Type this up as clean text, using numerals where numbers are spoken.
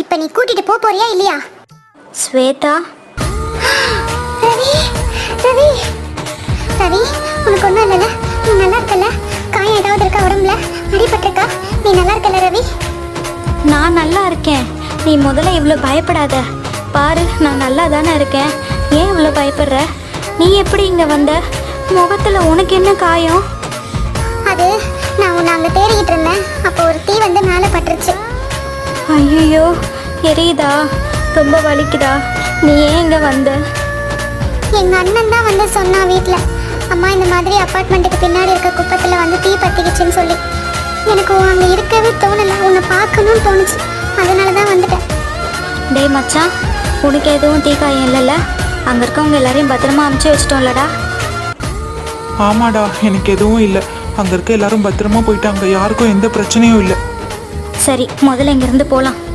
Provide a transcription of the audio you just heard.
இப்போ நீ கூட்டிட்டு போறியா இல்லையா? ஸ்வேதா, ரவி ரவி ரவி, உனக்கு ஒன்றும் இல்லைல்ல? நீ நல்லா இருக்கல? காயம் ஏதாவது இருக்கா உடம்புல? அடிபட்டிருக்கா? நீ நல்லா இருக்கல ரவி? நான் நல்லா இருக்கேன். நீ முதல்ல இவ்வளோ பயப்படாத. பாரு, நான் நல்லா தானே இருக்கேன். ஏன் இவ்வளோ பயப்படுற? நீ எப்படி இங்கே வந்த? முகத்தில் உனக்கு என்ன காயம்? அது நான் உன்னை அங்கே தேடிக்கிட்டு இருந்தேன். அப்போ ஒரு தீ வந்து மேலே பட்டுருச்சு. ஐயோ, எரியுதா? ரொம்ப வலிக்குதா? நீ ஏன் இங்கே வந்த? எங்கள் அண்ணன் தான் வந்து சொன்னா வீட்டில், அம்மா இந்த மாதிரி அப்பார்ட்மெண்ட்டுக்கு பின்னாடி இருக்க குப்பத்தில் வந்து தீ பற்றிக்கிச்சுன்னு சொல்லி. எனக்கு அங்கே இருக்கவே தோணலை, உன்னை பார்க்கணும்னு தோணுச்சு. அதனால தான் வந்துட்டேன். டேய் மச்சான், உனக்கு எதுவும் தீ காயம் இல்லைல்ல? அங்கே இருக்கவங்க எல்லாரையும் பத்திரமா அமுச்சு வச்சிட்டோம்லடா? ஆமாடா, எனக்கு எதுவும் இல்லை. அங்கே இருக்க எல்லாரும் பத்திரமா போயிட்டாங்க. யாருக்கும் எந்த பிரச்சனையும் இல்லை. சரி, முதல்ல இங்கேருந்து போகலாம்.